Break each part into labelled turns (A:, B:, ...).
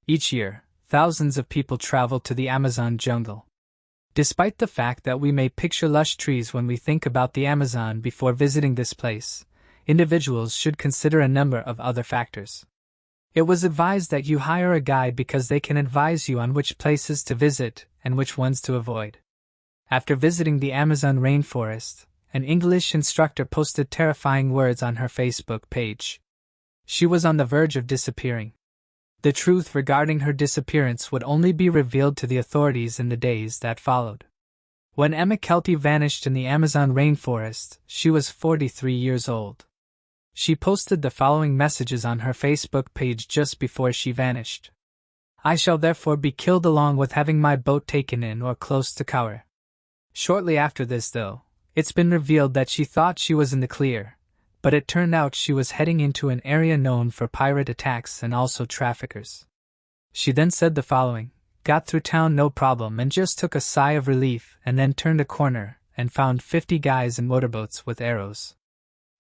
A: Each year, thousands of people travel to the Amazon jungle. Despite the fact that we may picture lush trees when we think about the Amazon before visiting this place, individuals should consider a number of other factors. It was advised that you hire a guide because they can advise you on which places to visit and which ones to avoid. After visiting the Amazon rainforest, an English instructor posted terrifying words on her Facebook page. She was on the verge of disappearing. The truth regarding her disappearance would only be revealed to the authorities in the days that followed. When Emma Kelty vanished in the Amazon rainforest, she was 43 years old. She posted the following messages on her Facebook page just before she vanished. "I shall therefore be killed along with having my boat taken in or close to Cowher." Shortly after this, though, it's been revealed that she thought she was in the clear, but it turned out she was heading into an area known for pirate attacks and also traffickers. She then said the following: "Got through town no problem and just took a sigh of relief and then turned a corner and found 50 guys in motorboats with arrows.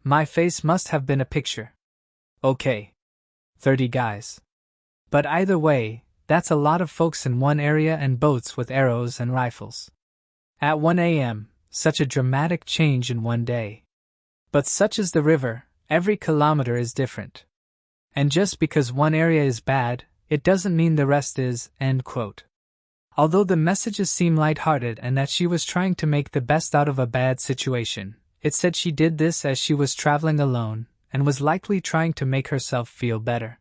A: My face must have been a picture. Okay. 30 guys. But either way, that's a lot of folks in one area and boats with arrows and rifles. At 1 a.m., such a dramatic change in one day. But such is the river, every kilometer is different. And just because one area is bad, it doesn't mean the rest is," end quote. Although the messages seem lighthearted and that she was trying to make the best out of a bad situation, it said she did this as she was traveling alone and was likely trying to make herself feel better.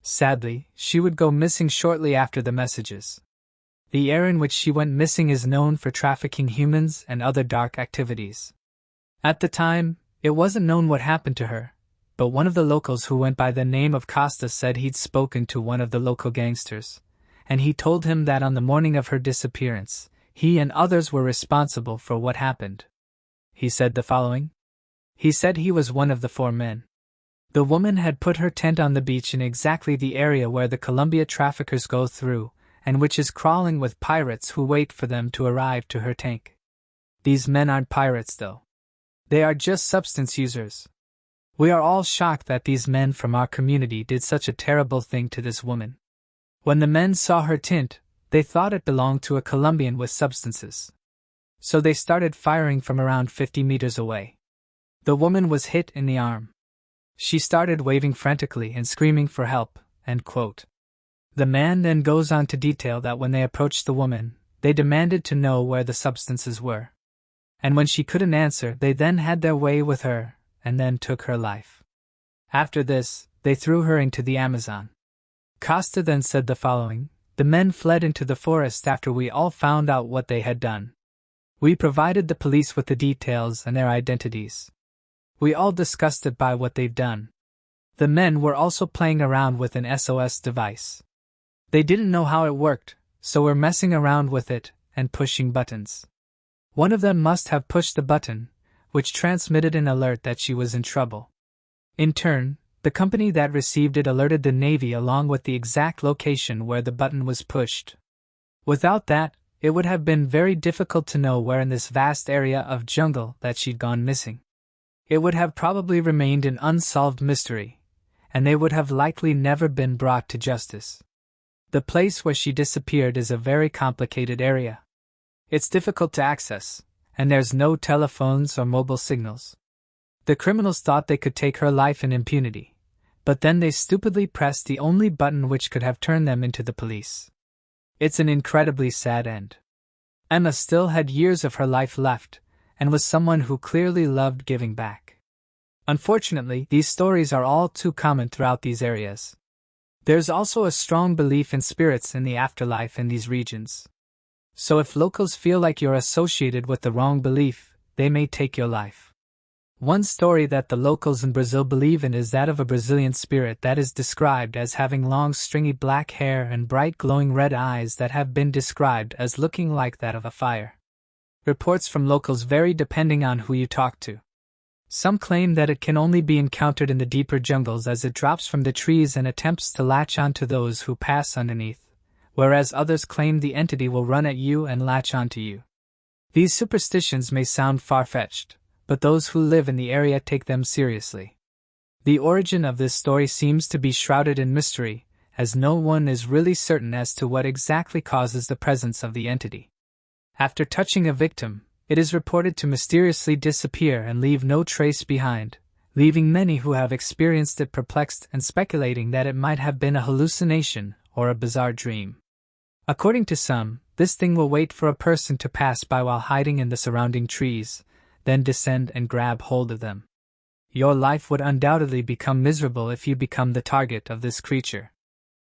A: Sadly, she would go missing shortly after the messages. The area in which she went missing is known for trafficking humans and other dark activities. At the time, it wasn't known what happened to her, but one of the locals who went by the name of Costa said he'd spoken to one of the local gangsters, and he told him that on the morning of her disappearance, he and others were responsible for what happened. He said the following. He said he was one of the 4 men. The woman had put her tent on the beach in exactly the area where the Colombia traffickers go through, and which is crawling with pirates who wait for them to arrive to her tank. These men aren't pirates though. They are just substance users. We are all shocked that these men from our community did such a terrible thing to this woman. When the men saw her tent, they thought it belonged to a Colombian with substances. So they started firing from around 50 meters away. The woman was hit in the arm. She started waving frantically and screaming for help," end quote. The man then goes on to detail that when they approached the woman, they demanded to know where the substances were. And when she couldn't answer, they then had their way with her, and then took her life. After this, they threw her into the Amazon. Costa then said the following: "The men fled into the forest after we all found out what they had done. We provided the police with the details and their identities. We all disgusted by what they've done. The men were also playing around with an SOS device. They didn't know how it worked, so were messing around with it and pushing buttons. One of them must have pushed the button, which transmitted an alert that she was in trouble. In turn, the company that received it alerted the Navy along with the exact location where the button was pushed. Without that, it would have been very difficult to know where in this vast area of jungle that she'd gone missing. It would have probably remained an unsolved mystery, and they would have likely never been brought to justice. The place where she disappeared is a very complicated area. It's difficult to access, and there's no telephones or mobile signals. The criminals thought they could take her life in impunity, but then they stupidly pressed the only button which could have turned them into the police. It's an incredibly sad end. Emma still had years of her life left, and was someone who clearly loved giving back. Unfortunately, these stories are all too common throughout these areas. There's also a strong belief in spirits in the afterlife in these regions. So if locals feel like you're associated with the wrong belief, they may take your life. One story that the locals in Brazil believe in is that of a Brazilian spirit that is described as having long stringy black hair and bright glowing red eyes that have been described as looking like that of a fire. Reports from locals vary depending on who you talk to. Some claim that it can only be encountered in the deeper jungles as it drops from the trees and attempts to latch onto those who pass underneath, whereas others claim the entity will run at you and latch onto you. These superstitions may sound far-fetched, but those who live in the area take them seriously. The origin of this story seems to be shrouded in mystery, as no one is really certain as to what exactly causes the presence of the entity. After touching a victim, it is reported to mysteriously disappear and leave no trace behind, leaving many who have experienced it perplexed and speculating that it might have been a hallucination or a bizarre dream. According to some, this thing will wait for a person to pass by while hiding in the surrounding trees, then descend and grab hold of them. Your life would undoubtedly become miserable if you become the target of this creature.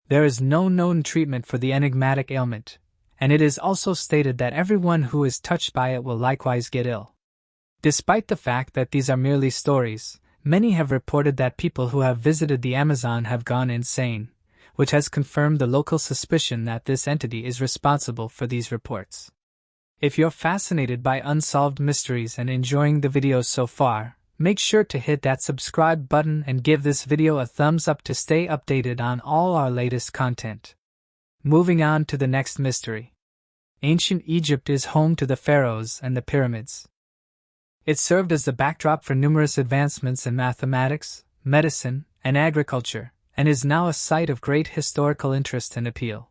A: There is no known treatment for the enigmatic ailment, and it is also stated that everyone who is touched by it will likewise get ill. Despite the fact that these are merely stories, many have reported that people who have visited the Amazon have gone insane, which has confirmed the local suspicion that this entity is responsible for these reports. If you're fascinated by unsolved mysteries and enjoying the videos so far, make sure to hit that subscribe button and give this video a thumbs up to stay updated on all our latest content. Moving on to the next mystery. Ancient Egypt is home to the pharaohs and the pyramids. It served as the backdrop for numerous advancements in mathematics, medicine, and agriculture, and is now a site of great historical interest and appeal.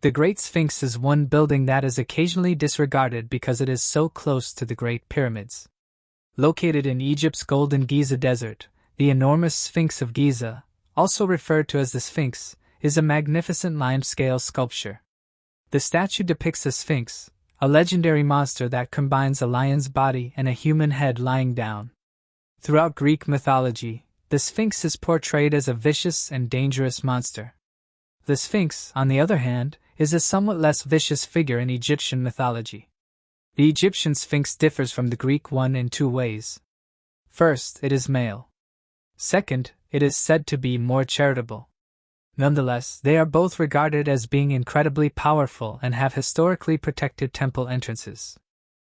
A: The Great Sphinx is one building that is occasionally disregarded because it is so close to the Great Pyramids. Located in Egypt's Golden Giza Desert, the enormous Sphinx of Giza, also referred to as the Sphinx, is a magnificent limescale sculpture. The statue depicts a Sphinx, a legendary monster that combines a lion's body and a human head lying down. Throughout Greek mythology, the Sphinx is portrayed as a vicious and dangerous monster. The Sphinx, on the other hand, is a somewhat less vicious figure in Egyptian mythology. The Egyptian Sphinx differs from the Greek one in two ways. First, it is male. Second, it is said to be more charitable. Nonetheless, they are both regarded as being incredibly powerful and have historically protected temple entrances.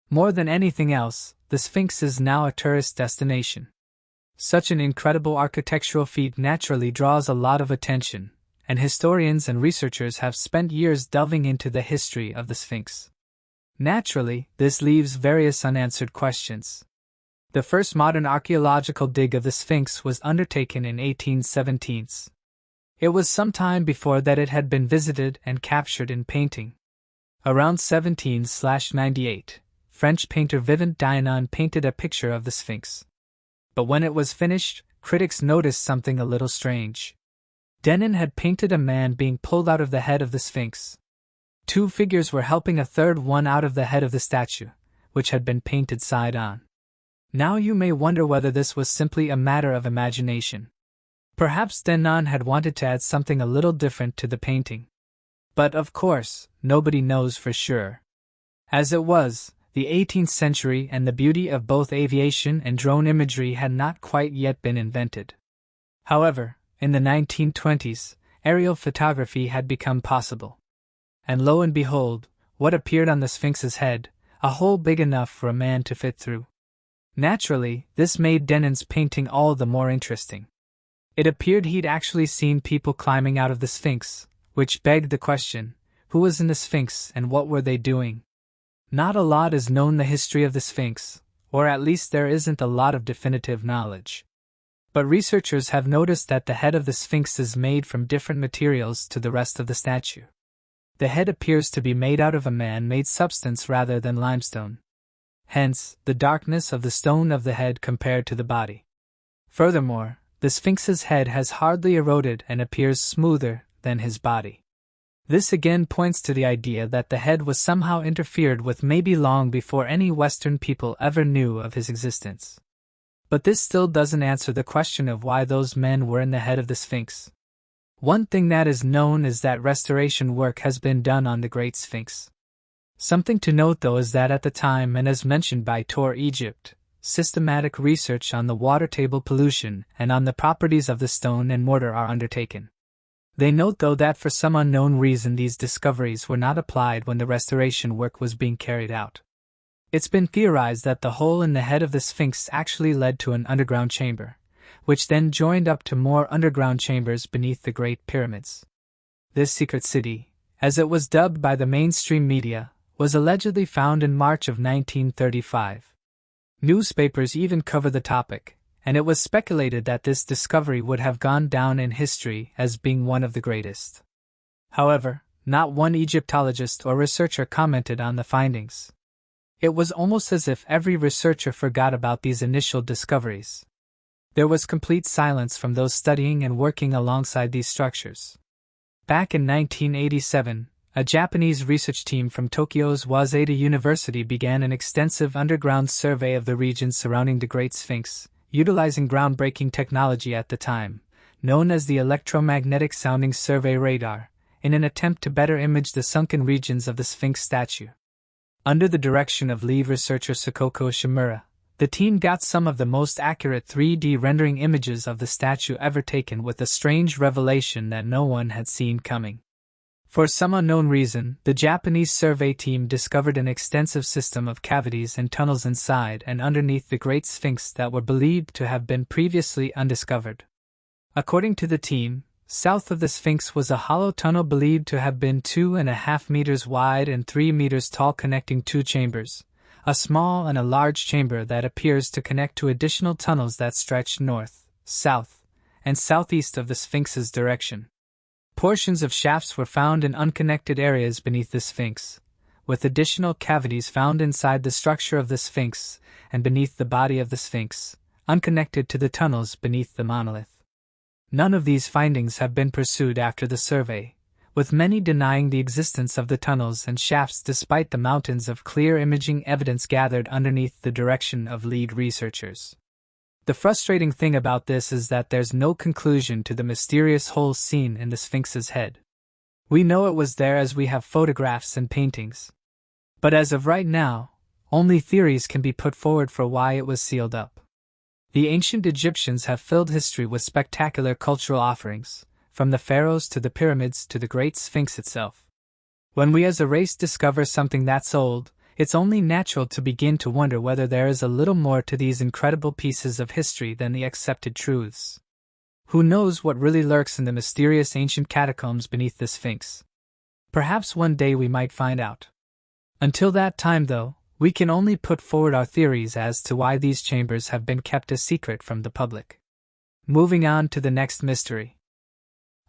A: More than anything else, the Sphinx is now a tourist destination. Such an incredible architectural feat naturally draws a lot of attention, and historians and researchers have spent years delving into the history of the Sphinx. Naturally, this leaves various unanswered questions. The first modern archaeological dig of the Sphinx was undertaken in 1817. It was some time before that it had been visited and captured in painting. Around 1798, French painter Vivant Dianon painted a picture of the Sphinx. But when it was finished, critics noticed something a little strange. Denon had painted a man being pulled out of the head of the Sphinx. Two figures were helping a third one out of the head of the statue, which had been painted side on. Now you may wonder whether this was simply a matter of imagination. Perhaps Denon had wanted to add something a little different to the painting. But of course, nobody knows for sure. As it was, the 18th century and the beauty of both aviation and drone imagery had not quite yet been invented. However, in the 1920s, aerial photography had become possible. And lo and behold, what appeared on the Sphinx's head, a hole big enough for a man to fit through. Naturally, this made Denon's painting all the more interesting. It appeared he'd actually seen people climbing out of the Sphinx, which begged the question, who was in the Sphinx and what were they doing? Not a lot is known the history of the Sphinx, or at least there isn't a lot of definitive knowledge. But researchers have noticed that the head of the Sphinx is made from different materials to the rest of the statue. The head appears to be made out of a man-made substance rather than limestone. Hence, the darkness of the stone of the head compared to the body. Furthermore, the Sphinx's head has hardly eroded and appears smoother than his body. This again points to the idea that the head was somehow interfered with maybe long before any Western people ever knew of his existence. But this still doesn't answer the question of why those men were in the head of the Sphinx. One thing that is known is that restoration work has been done on the Great Sphinx. Something to note though is that at the time, and as mentioned by Tour Egypt, systematic research on the water table pollution and on the properties of the stone and mortar are undertaken. They note though that for some unknown reason these discoveries were not applied when the restoration work was being carried out. It's been theorized that the hole in the head of the Sphinx actually led to an underground chamber, which then joined up to more underground chambers beneath the Great Pyramids. This secret city, as it was dubbed by the mainstream media, was allegedly found in March of 1935. Newspapers even cover the topic, and it was speculated that this discovery would have gone down in history as being one of the greatest. However, not one Egyptologist or researcher commented on the findings. It was almost as if every researcher forgot about these initial discoveries. There was complete silence from those studying and working alongside these structures. Back in 1987, a Japanese research team from Tokyo's Waseda University began an extensive underground survey of the region surrounding the Great Sphinx, utilizing groundbreaking technology at the time, known as the electromagnetic sounding survey radar, in an attempt to better image the sunken regions of the Sphinx statue. Under the direction of lead researcher Sakoko Shimura, the team got some of the most accurate 3D rendering images of the statue ever taken, with a strange revelation that no one had seen coming. For some unknown reason, the Japanese survey team discovered an extensive system of cavities and tunnels inside and underneath the Great Sphinx that were believed to have been previously undiscovered. According to the team, south of the Sphinx was a hollow tunnel believed to have been 2.5 meters wide and 3 meters tall, connecting two chambers, a small and a large chamber that appears to connect to additional tunnels that stretch north, south, and southeast of the Sphinx's direction. Portions of shafts were found in unconnected areas beneath the Sphinx, with additional cavities found inside the structure of the Sphinx and beneath the body of the Sphinx, unconnected to the tunnels beneath the monolith. None of these findings have been pursued after the survey, with many denying the existence of the tunnels and shafts despite the mountains of clear imaging evidence gathered underneath the direction of lead researchers. The frustrating thing about this is that there's no conclusion to the mysterious hole seen in the Sphinx's head. We know it was there as we have photographs and paintings. But as of right now, only theories can be put forward for why it was sealed up. The ancient Egyptians have filled history with spectacular cultural offerings, from the pharaohs to the pyramids to the Great Sphinx itself. When we as a race discover something that's old, it's only natural to begin to wonder whether there is a little more to these incredible pieces of history than the accepted truths. Who knows what really lurks in the mysterious ancient catacombs beneath the Sphinx? Perhaps one day we might find out. Until that time, though, we can only put forward our theories as to why these chambers have been kept a secret from the public. Moving on to the next mystery.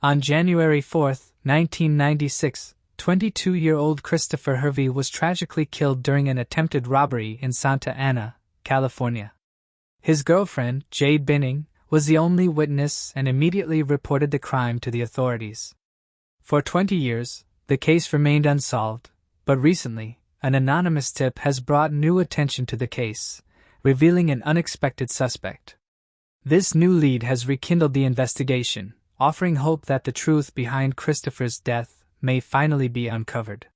A: On January 4, 1996, 22-year-old Christopher Hervey was tragically killed during an attempted robbery in Santa Ana, California. His girlfriend, Jade Binning, was the only witness and immediately reported the crime to the authorities. For 20 years, the case remained unsolved, but recently, an anonymous tip has brought new attention to the case, revealing an unexpected suspect. This new lead has rekindled the investigation, offering hope that the truth behind Christopher's death may finally be uncovered.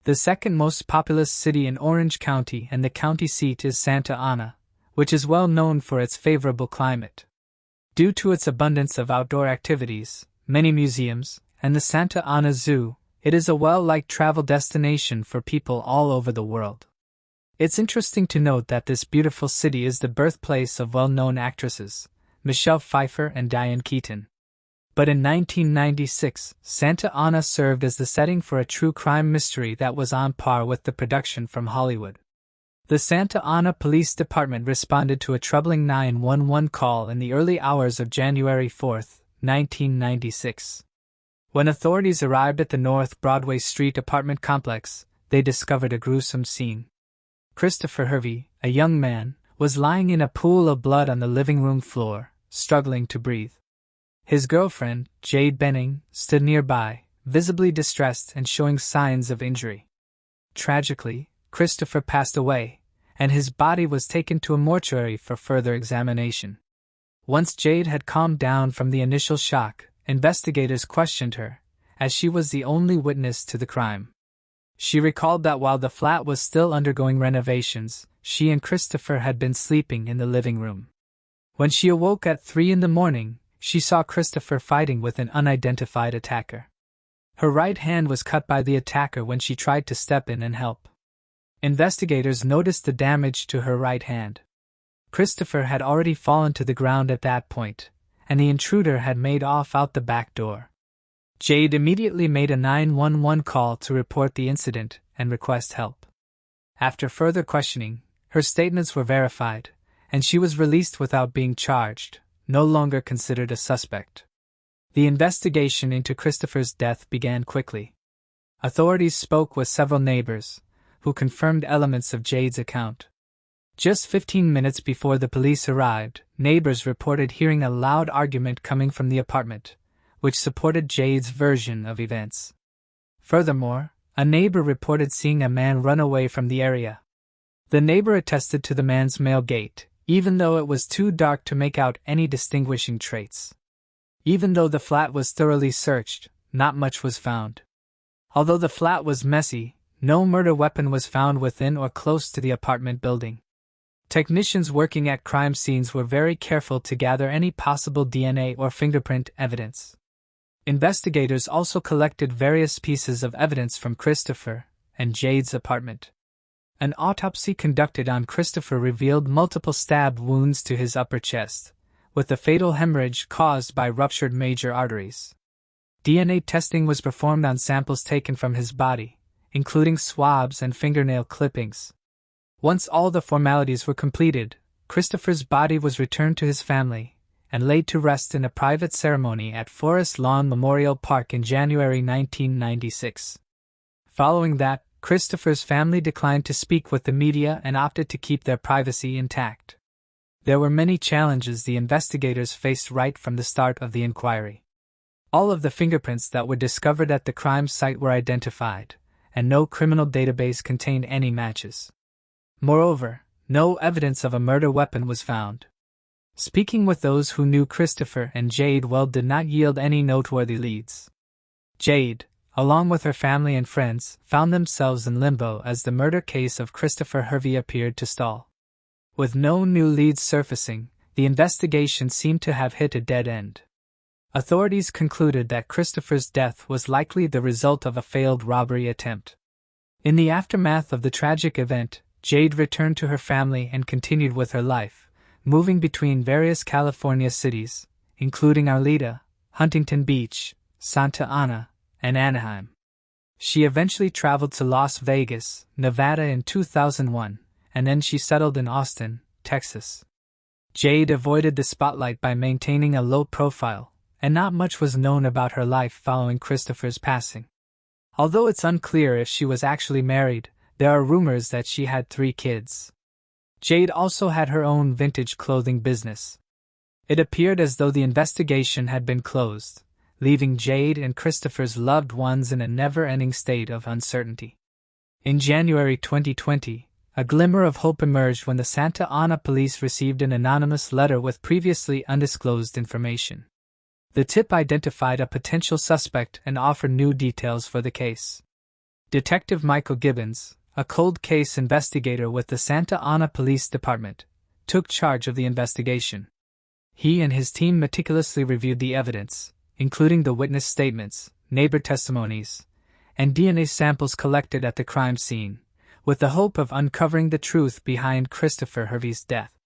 A: The second most populous city in Orange County and the county seat is Santa Ana, which is well known for its favorable climate. Due to its abundance of outdoor activities, many museums, and the Santa Ana Zoo, it is a well-liked travel destination for people all over the world. It's interesting to note that this beautiful city is the birthplace of well-known actresses, Michelle Pfeiffer and Diane Keaton. But in 1996, Santa Ana served as the setting for a true crime mystery that was on par with the production from Hollywood. The Santa Ana Police Department responded to a troubling 911 call in the early hours of January 4, 1996. When authorities arrived at the North Broadway Street apartment complex, they discovered a gruesome scene. Christopher Hervey, a young man, was lying in a pool of blood on the living room floor, struggling to breathe. His girlfriend, Jade Binning, stood nearby, visibly distressed and showing signs of injury. Tragically, Christopher passed away, and his body was taken to a mortuary for further examination. Once Jade had calmed down from the initial shock, investigators questioned her, as she was the only witness to the crime. She recalled that while the flat was still undergoing renovations, she and Christopher had been sleeping in the living room. When she awoke at 3 a.m, she saw Christopher fighting with an unidentified attacker. Her right hand was cut by the attacker when she tried to step in and help. Investigators noticed the damage to her right hand. Christopher had already fallen to the ground at that point, and the intruder had made off out the back door. Jade immediately made a 911 call to report the incident and request help. After further questioning, her statements were verified, and she was released without being charged, no longer considered a suspect. The investigation into Christopher's death began quickly. Authorities spoke with several neighbors, who confirmed elements of Jade's account. Just 15 minutes before the police arrived, neighbors reported hearing a loud argument coming from the apartment, which supported Jade's version of events. Furthermore, a neighbor reported seeing a man run away from the area. The neighbor attested to the man's male gait, even though it was too dark to make out any distinguishing traits. Even though the flat was thoroughly searched, not much was found. Although the flat was messy, no murder weapon was found within or close to the apartment building. Technicians working at crime scenes were very careful to gather any possible DNA or fingerprint evidence. Investigators also collected various pieces of evidence from Christopher and Jade's apartment. An autopsy conducted on Christopher revealed multiple stab wounds to his upper chest, with a fatal hemorrhage caused by ruptured major arteries. DNA testing was performed on samples taken from his body, including swabs and fingernail clippings. Once all the formalities were completed, Christopher's body was returned to his family and laid to rest in a private ceremony at Forest Lawn Memorial Park in January 1996. Following that, Christopher's family declined to speak with the media and opted to keep their privacy intact. There were many challenges the investigators faced right from the start of the inquiry. All of the fingerprints that were discovered at the crime site were identified, and no criminal database contained any matches. Moreover, no evidence of a murder weapon was found. Speaking with those who knew Christopher and Jade well did not yield any noteworthy leads. Jade, along with her family and friends, found themselves in limbo as the murder case of Christopher Hervey appeared to stall. With no new leads surfacing, the investigation seemed to have hit a dead end. Authorities concluded that Christopher's death was likely the result of a failed robbery attempt. In the aftermath of the tragic event, Jade returned to her family and continued with her life, moving between various California cities, including Arleta, Huntington Beach, Santa Ana, and Anaheim. She eventually traveled to Las Vegas, Nevada in 2001, and then she settled in Austin, Texas. Jade avoided the spotlight by maintaining a low profile, and not much was known about her life following Christopher's passing. Although it's unclear if she was actually married, there are rumors that she had 3 kids. Jade also had her own vintage clothing business. It appeared as though the investigation had been closed, leaving Jade and Christopher's loved ones in a never-ending state of uncertainty. In January 2020, a glimmer of hope emerged when the Santa Ana police received an anonymous letter with previously undisclosed information. The tip identified a potential suspect and offered new details for the case. Detective Michael Gibbons, a cold case investigator with the Santa Ana Police Department, took charge of the investigation. He and his team meticulously reviewed the evidence, including the witness statements, neighbor testimonies, and DNA samples collected at the crime scene, with the hope of uncovering the truth behind Christopher Hervey's death.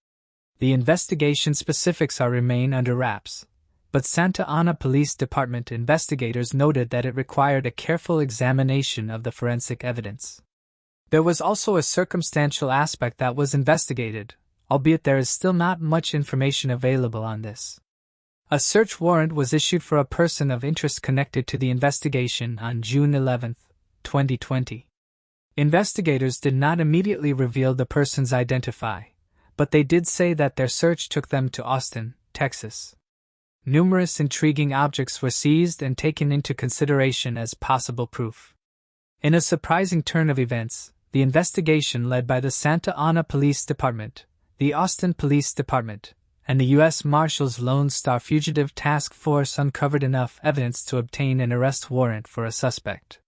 A: The investigation specifics remain under wraps, but Santa Ana Police Department investigators noted that it required a careful examination of the forensic evidence. There was also a circumstantial aspect that was investigated, albeit there is still not much information available on this. A search warrant was issued for a person of interest connected to the investigation on June 11, 2020. Investigators did not immediately reveal the person's identity, but they did say that their search took them to Austin, Texas. Numerous intriguing objects were seized and taken into consideration as possible proof. In a surprising turn of events, the investigation led by the Santa Ana Police Department, the Austin Police Department, and the U.S. Marshals Lone Star Fugitive Task Force uncovered enough evidence to obtain an arrest warrant for a suspect.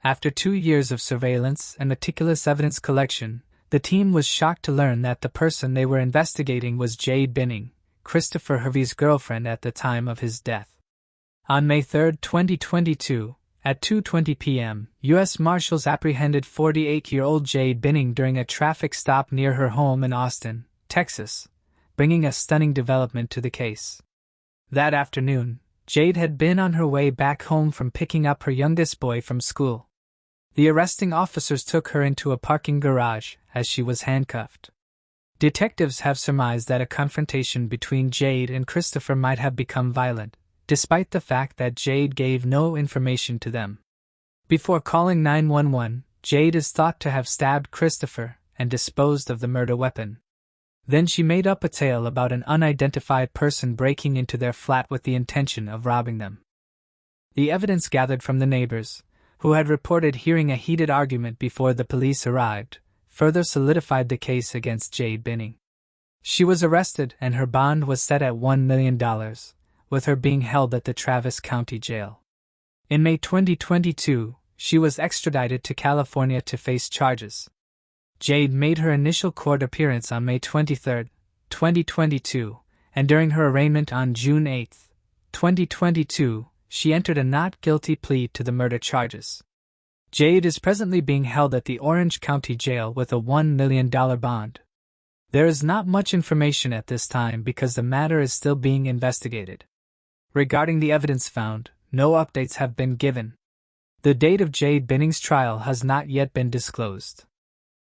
A: After 2 years of surveillance and meticulous evidence collection, the team was shocked to learn that the person they were investigating was Jade Binning, Christopher Hervey's girlfriend at the time of his death. On May 3, 2022, at 2:20 p.m., U.S. Marshals apprehended 48-year-old Jade Binning during a traffic stop near her home in Austin, Texas, bringing a stunning development to the case. That afternoon, Jade had been on her way back home from picking up her youngest boy from school. The arresting officers took her into a parking garage as she was handcuffed. Detectives have surmised that a confrontation between Jade and Christopher might have become violent, despite the fact that Jade gave no information to them. Before calling 911, Jade is thought to have stabbed Christopher and disposed of the murder weapon. Then she made up a tale about an unidentified person breaking into their flat with the intention of robbing them. The evidence gathered from the neighbors, who had reported hearing a heated argument before the police arrived, further solidified the case against Jade Binning. She was arrested and her bond was set at $1 million, with her being held at the Travis County Jail. In May 2022, she was extradited to California to face charges. Jade made her initial court appearance on May 23, 2022, and during her arraignment on June 8, 2022, she entered a not guilty plea to the murder charges. Jade is presently being held at the Orange County Jail with a $1 million bond. There is not much information at this time because the matter is still being investigated. Regarding the evidence found, no updates have been given. The date of Jade Binning's trial has not yet been disclosed.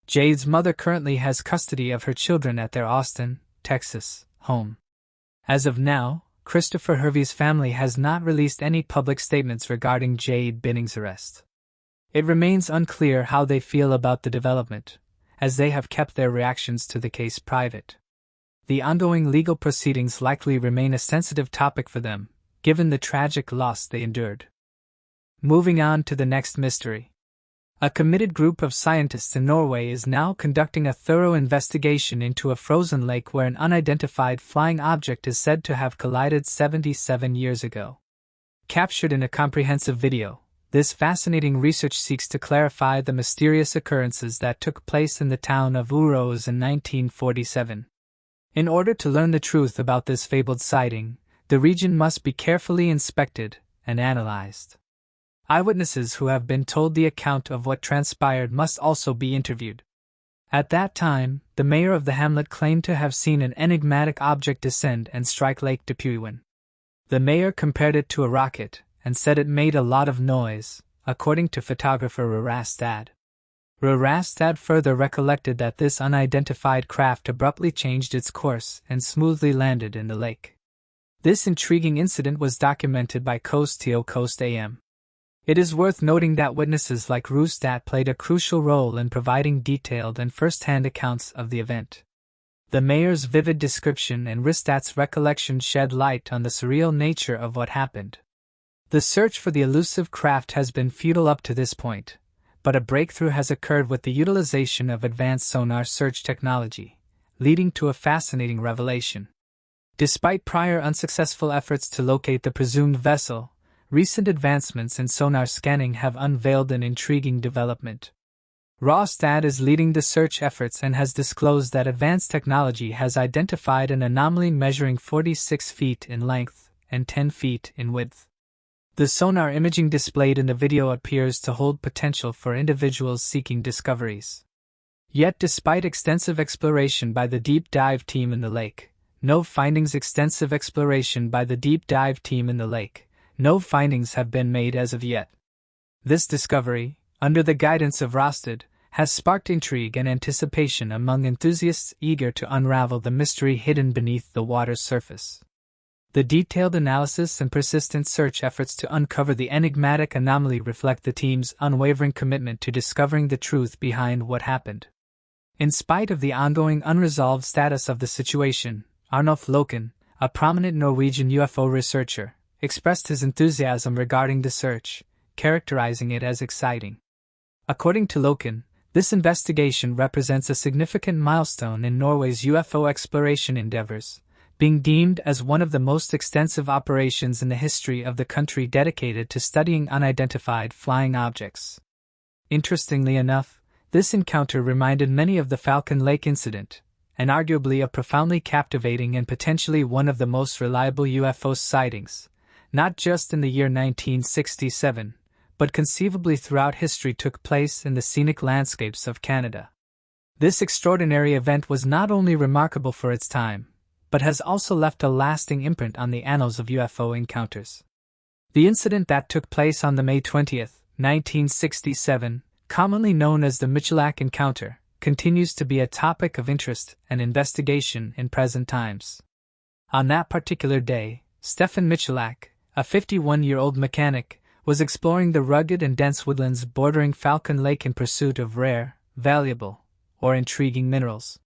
A: Jade's mother currently has custody of her children at their Austin, Texas, home. As of now, Christopher Hervey's family has not released any public statements regarding Jade Binning's arrest. It remains unclear how they feel about the development, as they have kept their reactions to the case private. The ongoing legal proceedings likely remain a sensitive topic for them, given the tragic loss they endured. Moving on to the next mystery. A committed group of scientists in Norway is now conducting a thorough investigation into a frozen lake where an unidentified flying object is said to have collided 77 years ago. Captured in a comprehensive video, this fascinating research seeks to clarify the mysterious occurrences that took place in the town of Uros in 1947. In order to learn the truth about this fabled sighting, the region must be carefully inspected and analyzed. Eyewitnesses who have been told the account of what transpired must also be interviewed. At that time, the mayor of the hamlet claimed to have seen an enigmatic object descend and strike Lake Depuywen. The mayor compared it to a rocket, and said it made a lot of noise, according to photographer Rarastad. Rarastad further recollected that this unidentified craft abruptly changed its course and smoothly landed in the lake. This intriguing incident was documented by Coast to Coast AM. It is worth noting that witnesses like Rarastad played a crucial role in providing detailed and first-hand accounts of the event. The mayor's vivid description and Rarastad's recollection shed light on the surreal nature of what happened. The search for the elusive craft has been futile up to this point, but a breakthrough has occurred with the utilization of advanced sonar search technology, leading to a fascinating revelation. Despite prior unsuccessful efforts to locate the presumed vessel, recent advancements in sonar scanning have unveiled an intriguing development. Rarastad is leading the search efforts and has disclosed that advanced technology has identified an anomaly measuring 46 feet in length and 10 feet in width. The sonar imaging displayed in the video appears to hold potential for individuals seeking discoveries. Yet despite extensive exploration by the deep dive team in the lake, no findings have been made as of yet. This discovery, under the guidance of Rarastad, has sparked intrigue and anticipation among enthusiasts eager to unravel the mystery hidden beneath the water's surface. The detailed analysis and persistent search efforts to uncover the enigmatic anomaly reflect the team's unwavering commitment to discovering the truth behind what happened. In spite of the ongoing unresolved status of the situation, Arnulf Loken, a prominent Norwegian UFO researcher, expressed his enthusiasm regarding the search, characterizing it as exciting. According to Loken, this investigation represents a significant milestone in Norway's UFO exploration endeavors, being deemed as one of the most extensive operations in the history of the country dedicated to studying unidentified flying objects. Interestingly enough, this encounter reminded many of the Falcon Lake incident, and arguably a profoundly captivating and potentially one of the most reliable UFO sightings, not just in the year 1967, but conceivably throughout history took place in the scenic landscapes of Canada. This extraordinary event was not only remarkable for its time, but has also left a lasting imprint on the annals of UFO encounters. The incident that took place on the May 20, 1967, commonly known as the Michalak encounter, continues to be a topic of interest and investigation in present times. On that particular day, Stefan Michalak, a 51-year-old mechanic, was exploring the rugged and dense woodlands bordering Falcon Lake in pursuit of rare, valuable, or intriguing minerals.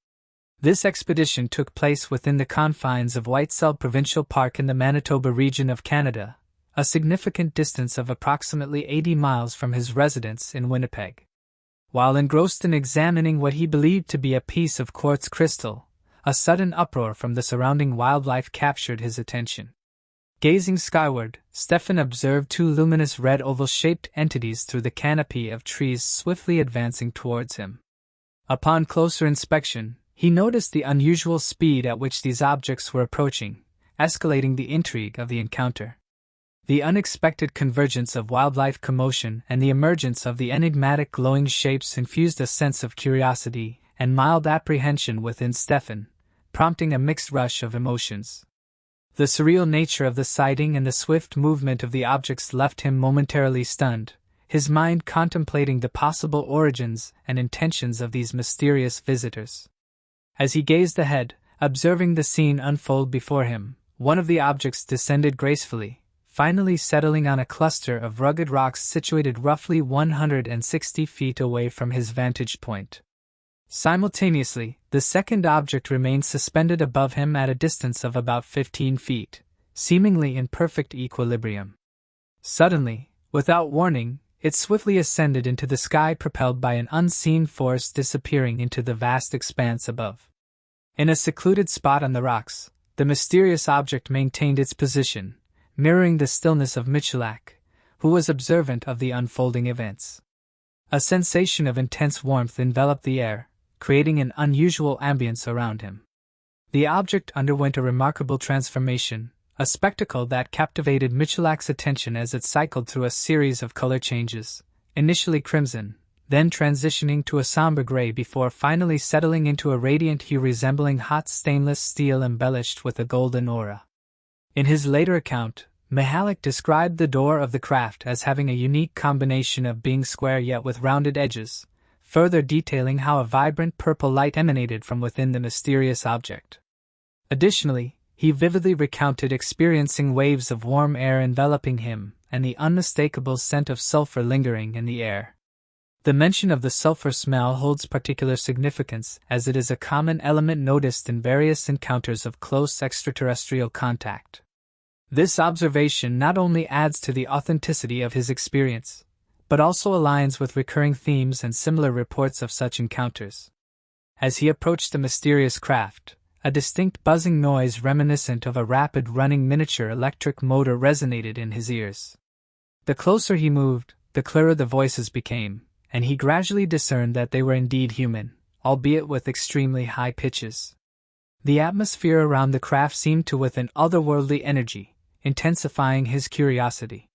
A: This expedition took place within the confines of Whitesell Provincial Park in the Manitoba region of Canada, a significant distance of approximately 80 miles from his residence in Winnipeg. While engrossed in examining what he believed to be a piece of quartz crystal, a sudden uproar from the surrounding wildlife captured his attention. Gazing skyward, Stefan observed two luminous red oval-shaped entities through the canopy of trees swiftly advancing towards him. Upon closer inspection, he noticed the unusual speed at which these objects were approaching, escalating the intrigue of the encounter. The unexpected convergence of wildlife commotion and the emergence of the enigmatic glowing shapes infused a sense of curiosity and mild apprehension within Stefan, prompting a mixed rush of emotions. The surreal nature of the sighting and the swift movement of the objects left him momentarily stunned, his mind contemplating the possible origins and intentions of these mysterious visitors. As he gazed ahead, observing the scene unfold before him, one of the objects descended gracefully, finally settling on a cluster of rugged rocks situated roughly 160 feet away from his vantage point. Simultaneously, the second object remained suspended above him at a distance of about 15 feet, seemingly in perfect equilibrium. Suddenly, without warning, it swiftly ascended into the sky, propelled by an unseen force, disappearing into the vast expanse above. In a secluded spot on the rocks, the mysterious object maintained its position, mirroring the stillness of Michalak, who was observant of the unfolding events. A sensation of intense warmth enveloped the air, creating an unusual ambience around him. The object underwent a remarkable transformation, a spectacle that captivated Michalak's attention as it cycled through a series of color changes, initially crimson, then transitioning to a somber gray before finally settling into a radiant hue resembling hot stainless steel embellished with a golden aura. In his later account, Michalak described the door of the craft as having a unique combination of being square yet with rounded edges, further detailing how a vibrant purple light emanated from within the mysterious object. Additionally, he vividly recounted experiencing waves of warm air enveloping him and the unmistakable scent of sulfur lingering in the air. The mention of the sulfur smell holds particular significance as it is a common element noticed in various encounters of close extraterrestrial contact. This observation not only adds to the authenticity of his experience, but also aligns with recurring themes and similar reports of such encounters. As he approached the mysterious craft, a distinct buzzing noise reminiscent of a rapid-running miniature electric motor resonated in his ears. The closer he moved, the clearer the voices became, and he gradually discerned that they were indeed human, albeit with extremely high pitches. The atmosphere around the craft seemed to with an otherworldly energy, intensifying his curiosity.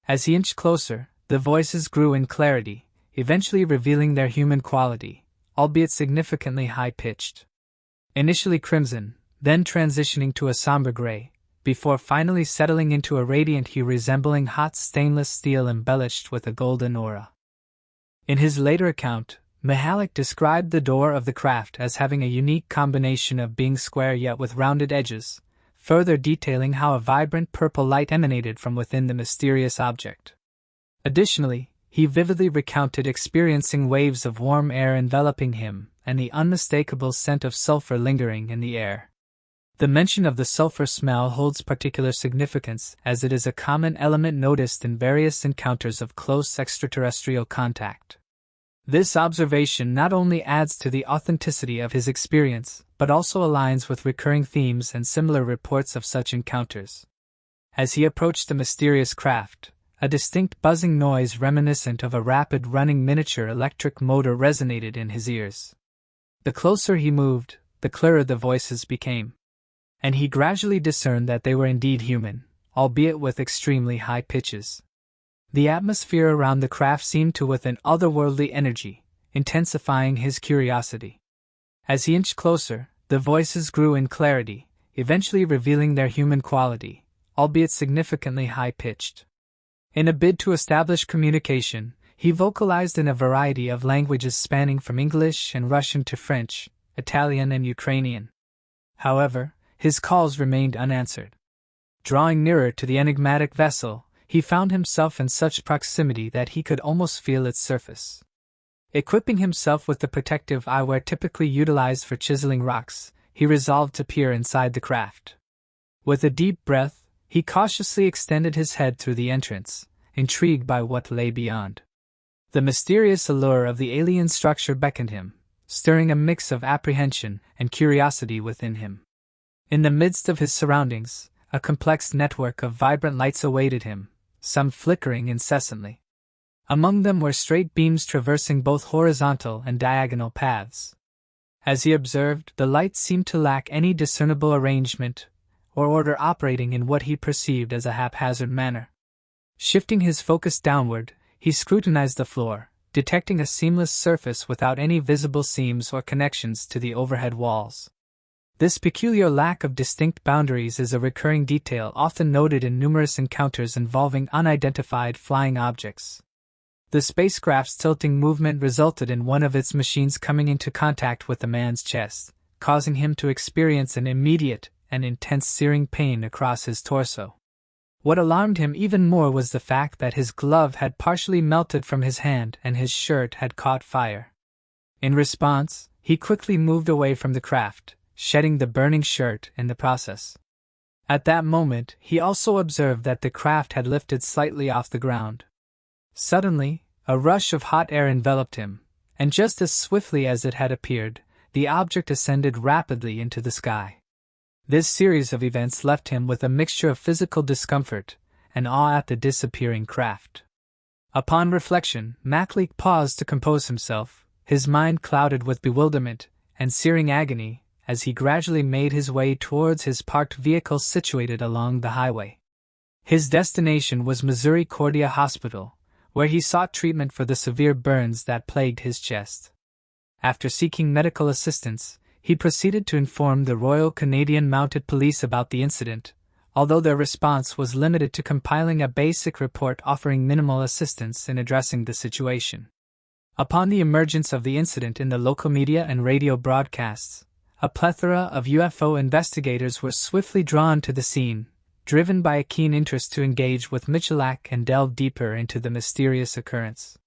A: As he inched closer, the voices grew in clarity, eventually revealing their human quality, albeit significantly high-pitched. Initially crimson, then transitioning to a somber gray, before finally settling into a radiant hue resembling hot stainless steel embellished with a golden aura. In his later account, Michalak described the door of the craft as having a unique combination of being square yet with rounded edges, further detailing how a vibrant purple light emanated from within the mysterious object. Additionally, he vividly recounted experiencing waves of warm air enveloping him and the unmistakable scent of sulfur lingering in the air. The mention of the sulfur smell holds particular significance as it is a common element noticed in various encounters of close extraterrestrial contact. This observation not only adds to the authenticity of his experience, but also aligns with recurring themes and similar reports of such encounters. As he approached the mysterious craft, a distinct buzzing noise reminiscent of a rapid-running miniature electric motor resonated in his ears. The closer he moved, the clearer the voices became, and he gradually discerned that they were indeed human, albeit with extremely high pitches. The atmosphere around the craft seemed to with an otherworldly energy, intensifying his curiosity. As he inched closer, the voices grew in clarity, eventually revealing their human quality, albeit significantly high-pitched. In a bid to establish communication, He vocalized in a variety of languages spanning from English and Russian to French, Italian and Ukrainian. However, his calls remained unanswered. Drawing nearer to the enigmatic vessel, he found himself in such proximity that he could almost feel its surface. Equipping himself with the protective eyewear typically utilized for chiseling rocks, he resolved to peer inside the craft. With a deep breath, he cautiously extended his head through the entrance, intrigued by what lay beyond. The mysterious allure of the alien structure beckoned him, stirring a mix of apprehension and curiosity within him. In the midst of his surroundings, a complex network of vibrant lights awaited him, some flickering incessantly. Among them were straight beams traversing both horizontal and diagonal paths. As he observed, the lights seemed to lack any discernible arrangement or order, operating in what he perceived as a haphazard manner. Shifting his focus downward, he scrutinized the floor, detecting a seamless surface without any visible seams or connections to the overhead walls. This peculiar lack of distinct boundaries is a recurring detail often noted in numerous encounters involving unidentified flying objects. The spacecraft's tilting movement resulted in one of its machines coming into contact with the man's chest, causing him to experience an immediate and intense searing pain across his torso. What alarmed him even more was the fact that his glove had partially melted from his hand and his shirt had caught fire. In response, he quickly moved away from the craft, shedding the burning shirt in the process. At that moment, he also observed that the craft had lifted slightly off the ground. Suddenly, a rush of hot air enveloped him, and just as swiftly as it had appeared, the object ascended rapidly into the sky. This series of events left him with a mixture of physical discomfort and awe at the disappearing craft. Upon reflection, Macleek paused to compose himself, his mind clouded with bewilderment and searing agony as he gradually made his way towards his parked vehicle situated along the highway. His destination was Misericordia Hospital, where he sought treatment for the severe burns that plagued his chest. After seeking medical assistance, he proceeded to inform the Royal Canadian Mounted Police about the incident, although their response was limited to compiling a basic report offering minimal assistance in addressing the situation. Upon the emergence of the incident in the local media and radio broadcasts, a plethora of UFO investigators were swiftly drawn to the scene, driven by a keen interest to engage with Michalak and delve deeper into the mysterious occurrence.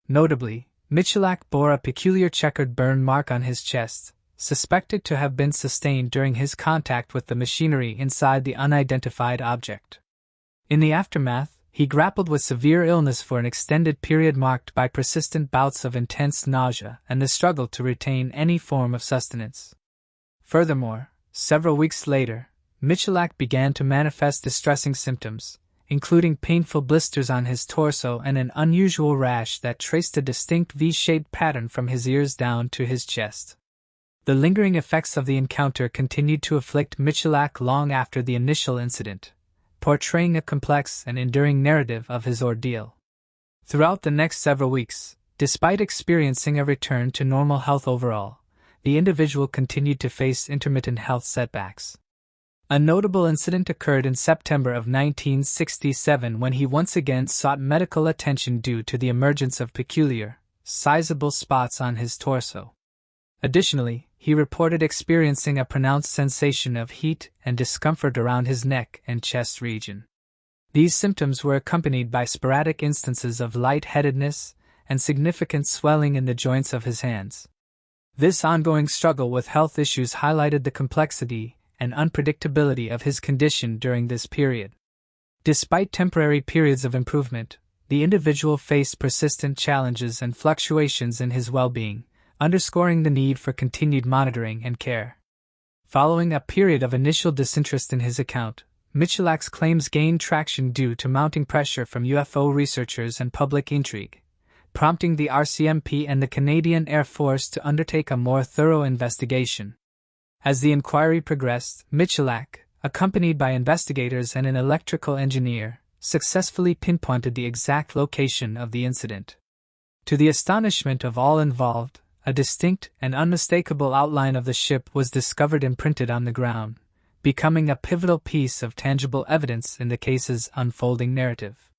A: Notably, Michalak bore a peculiar checkered burn mark on his chest, suspected to have been sustained during his contact with the machinery inside the unidentified object. In the aftermath, he grappled with severe illness for an extended period marked by persistent bouts of intense nausea and the struggle to retain any form of sustenance. Furthermore, several weeks later, Michalak began to manifest distressing symptoms, including painful blisters on his torso and an unusual rash that traced a distinct V-shaped pattern from his ears down to his chest. The lingering effects of the encounter continued to afflict Michalak long after the initial incident, portraying a complex and enduring narrative of his ordeal. Throughout the next several weeks, despite experiencing a return to normal health overall, the individual continued to face intermittent health setbacks. A notable incident occurred in September of 1967 when he once again sought medical attention due to the emergence of peculiar, sizable spots on his torso. Additionally, he reported experiencing a pronounced sensation of heat and discomfort around his neck and chest region. These symptoms were accompanied by sporadic instances of lightheadedness and significant swelling in the joints of his hands. This ongoing struggle with health issues highlighted the complexity and unpredictability of his condition during this period. Despite temporary periods of improvement, the individual faced persistent challenges and fluctuations in his well-being, underscoring the need for continued monitoring and care. Following a period of initial disinterest in his account, Michalak's claims gained traction due to mounting pressure from UFO researchers and public intrigue, prompting the RCMP and the Canadian Air Force to undertake a more thorough investigation. As the inquiry progressed, Michalak, accompanied by investigators and an electrical engineer, successfully pinpointed the exact location of the incident. To the astonishment of all involved, a distinct and unmistakable outline of the ship was discovered imprinted on the ground, becoming a pivotal piece of tangible evidence in the case's unfolding narrative.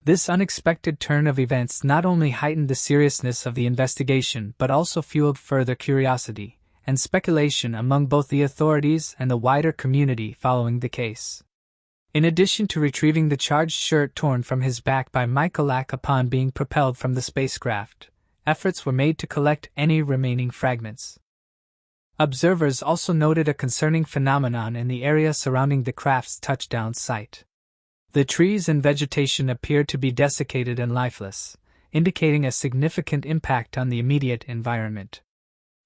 A: This unexpected turn of events not only heightened the seriousness of the investigation but also fueled further curiosity and speculation among both the authorities and the wider community following the case. In addition to retrieving the charged shirt torn from his back by Michalak upon being propelled from the spacecraft, efforts were made to collect any remaining fragments. Observers also noted a concerning phenomenon in the area surrounding the craft's touchdown site. The trees and vegetation appeared to be desiccated and lifeless, indicating a significant impact on the immediate environment.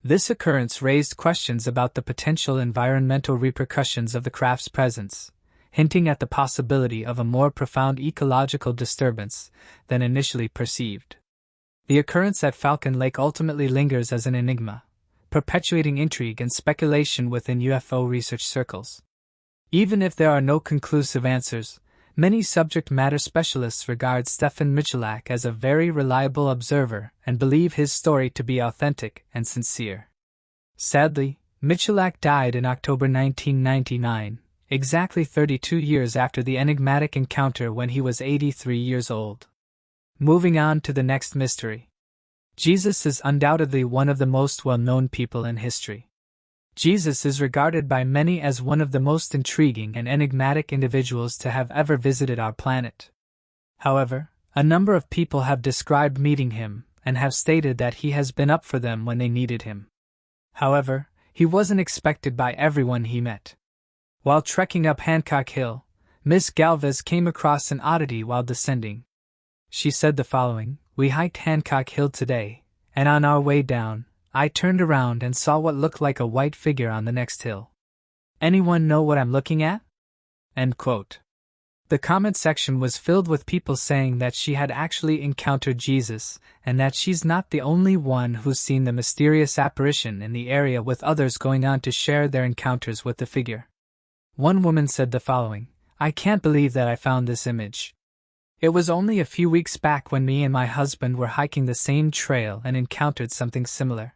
A: This occurrence raised questions about the potential environmental repercussions of the craft's presence, hinting at the possibility of a more profound ecological disturbance than initially perceived. The occurrence at Falcon Lake ultimately lingers as an enigma, perpetuating intrigue and speculation within UFO research circles. Even if there are no conclusive answers, many subject matter specialists regard Stefan Michalak as a very reliable observer and believe his story to be authentic and sincere. Sadly, Michalak died in October 1999, exactly 32 years after the enigmatic encounter when he was 83 years old. Moving on to the next mystery. Jesus is undoubtedly one of the most well-known people in history. Jesus is regarded by many as one of the most intriguing and enigmatic individuals to have ever visited our planet. However, a number of people have described meeting him and have stated that he has been up for them when they needed him. However, he wasn't expected by everyone he met. While trekking up Hancock Hill, Miss Galvez came across an oddity while descending. She said the following: "We hiked Hancock Hill today, and on our way down, I turned around and saw what looked like a white figure on the next hill. Anyone know what I'm looking at?" End quote. The comment section was filled with people saying that she had actually encountered Jesus, and that she's not the only one who's seen the mysterious apparition in the area, with others going on to share their encounters with the figure. One woman said the following: "I can't believe that I found this image. It was only a few weeks back when me and my husband were hiking the same trail and encountered something similar.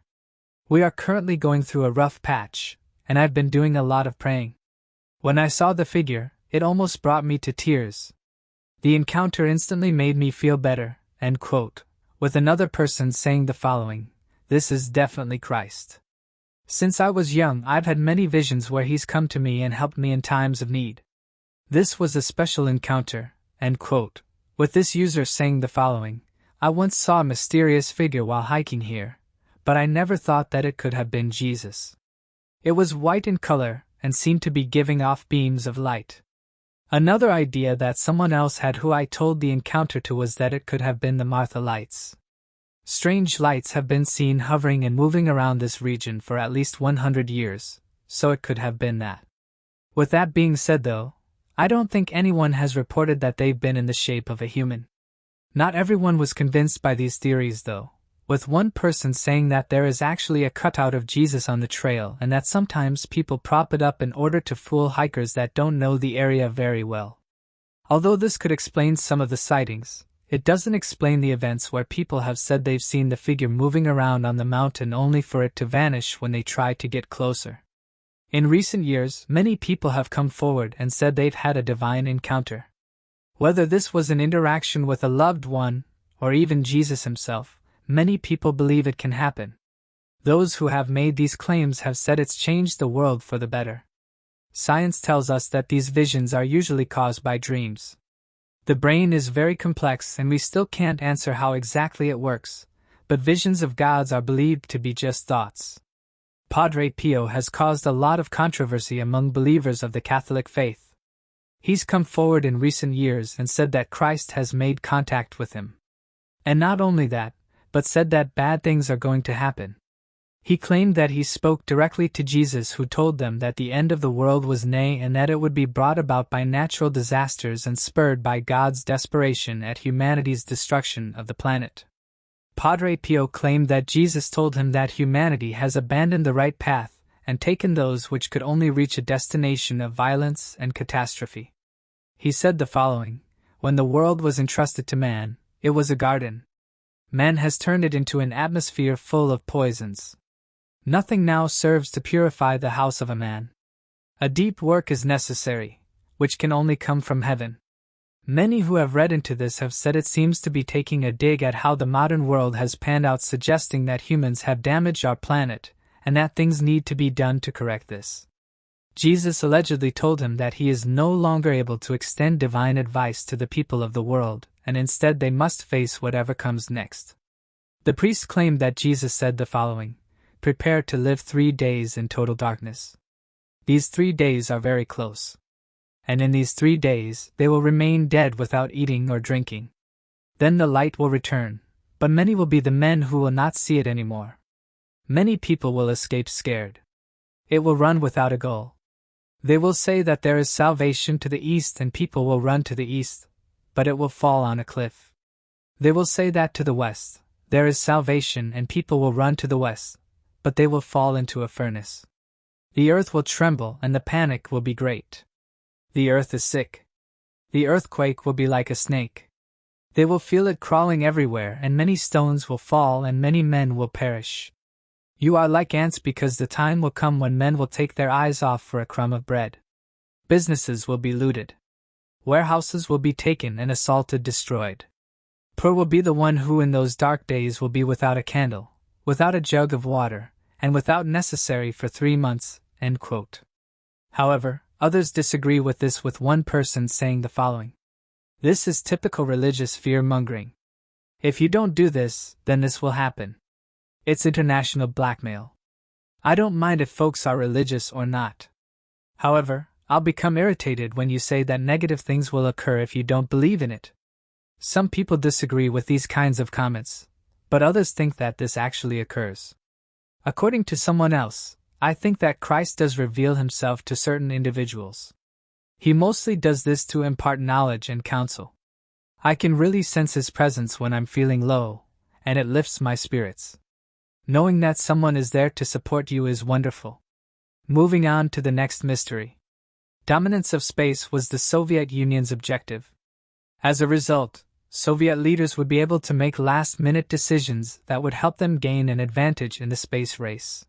A: We are currently going through a rough patch, and I've been doing a lot of praying. When I saw the figure, it almost brought me to tears. The encounter instantly made me feel better." End quote. With another person saying the following: "This is definitely Christ. Since I was young, I've had many visions where he's come to me and helped me in times of need. This was a special encounter." End quote. With this user saying the following: "I once saw a mysterious figure while hiking here, but I never thought that it could have been Jesus. It was white in color and seemed to be giving off beams of light." Another idea that someone else had who I told the encounter to was that it could have been the Martha lights. Strange lights have been seen hovering and moving around this region for at least 100 years, so it could have been that. With that being said though, I don't think anyone has reported that they've been in the shape of a human. Not everyone was convinced by these theories though, with one person saying that there is actually a cutout of Jesus on the trail and that sometimes people prop it up in order to fool hikers that don't know the area very well. Although this could explain some of the sightings, it doesn't explain the events where people have said they've seen the figure moving around on the mountain only for it to vanish when they try to get closer. In recent years, many people have come forward and said they've had a divine encounter. Whether this was an interaction with a loved one, or even Jesus himself, many people believe it can happen. Those who have made these claims have said it's changed the world for the better. Science tells us that these visions are usually caused by dreams. The brain is very complex and we still can't answer how exactly it works, but visions of gods are believed to be just thoughts. Padre Pio has caused a lot of controversy among believers of the Catholic faith. He's come forward in recent years and said that Christ has made contact with him. And not only that, but said that bad things are going to happen. He claimed that he spoke directly to Jesus, who told them that the end of the world was nigh and that it would be brought about by natural disasters and spurred by God's desperation at humanity's destruction of the planet. Padre Pio claimed that Jesus told him that humanity has abandoned the right path and taken those which could only reach a destination of violence and catastrophe. He said the following: "When the world was entrusted to man, it was a garden. Man has turned it into an atmosphere full of poisons. Nothing now serves to purify the house of a man. A deep work is necessary, which can only come from heaven. Many who have read into this have said it seems to be taking a dig at how the modern world has panned out, suggesting that humans have damaged our planet, and that things need to be done to correct this. Jesus allegedly told him that he is no longer able to extend divine advice to the people of the world, and instead they must face whatever comes next. The priest claimed that Jesus said the following: "Prepare to live 3 days in total darkness. These 3 days are very close. And in these 3 days they will remain dead without eating or drinking. Then the light will return, but many will be the men who will not see it anymore. Many people will escape scared. It will run without a goal. They will say that there is salvation to the east, and people will run to the east, but it will fall on a cliff. They will say that to the west, there is salvation, and people will run to the west, but they will fall into a furnace. The earth will tremble and the panic will be great. The earth is sick. The earthquake will be like a snake. They will feel it crawling everywhere, and many stones will fall and many men will perish. You are like ants, because the time will come when men will take their eyes off for a crumb of bread. Businesses will be looted. Warehouses will be taken and assaulted, destroyed. Poor will be the one who in those dark days will be without a candle, without a jug of water, and without necessary for 3 months." End quote. However, others disagree with this, with one person saying the following: "This is typical religious fear-mongering. If you don't do this, then this will happen. It's international blackmail. I don't mind if folks are religious or not. However, I'll become irritated when you say that negative things will occur if you don't believe in it." Some people disagree with these kinds of comments, but others think that this actually occurs. According to someone else, I think that Christ does reveal himself to certain individuals. He mostly does this to impart knowledge and counsel. I can really sense his presence when I'm feeling low, and it lifts my spirits. Knowing that someone is there to support you is wonderful. Moving on to the next mystery. Dominance of space was the Soviet Union's objective. As a result, Soviet leaders would be able to make last-minute decisions that would help them gain an advantage in the space race.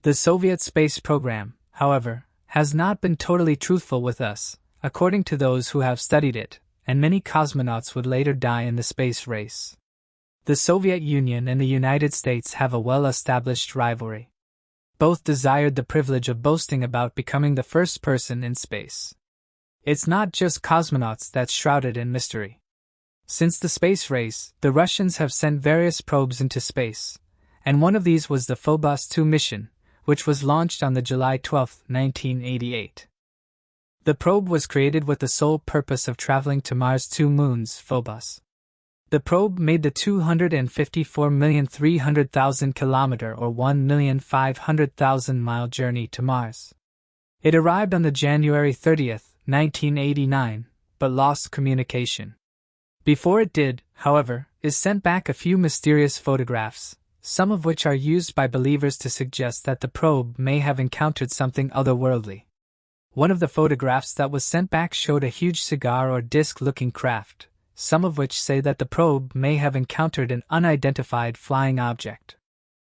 A: The Soviet space program, however, has not been totally truthful with us, according to those who have studied it, and many cosmonauts would later die in the space race. The Soviet Union and the United States have a well-established rivalry. Both desired the privilege of boasting about becoming the first person in space. It's not just cosmonauts that's shrouded in mystery. Since the space race, the Russians have sent various probes into space, and one of these was the Phobos 2 mission, which was launched on the July 12, 1988. The probe was created with the sole purpose of traveling to Mars' 2 moons, Phobos. The probe made the 254,300,000 kilometer or 1,500,000 mile journey to Mars. It arrived on the January 30, 1989, but lost communication. Before it did, however, it sent back a few mysterious photographs, some of which are used by believers to suggest that the probe may have encountered something otherworldly. One of the photographs that was sent back showed a huge cigar or disc-looking craft, some of which say that the probe may have encountered an unidentified flying object.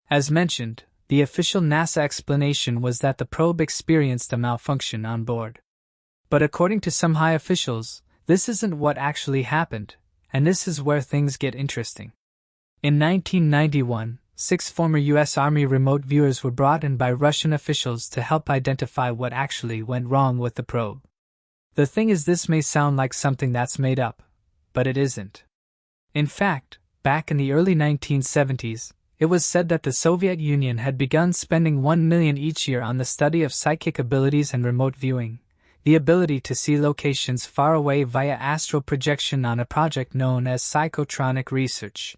A: As mentioned, the official NASA explanation was that the probe experienced a malfunction on board. But according to some high officials, this isn't what actually happened, and this is where things get interesting. In 1991, 6 former U.S. Army remote viewers were brought in by Russian officials to help identify what actually went wrong with the probe. The thing is, this may sound like something that's made up, but it isn't. In fact, back in the early 1970s, it was said that the Soviet Union had begun spending $1 million each year on the study of psychic abilities and remote viewing, the ability to see locations far away via astral projection, on a project known as psychotronic research.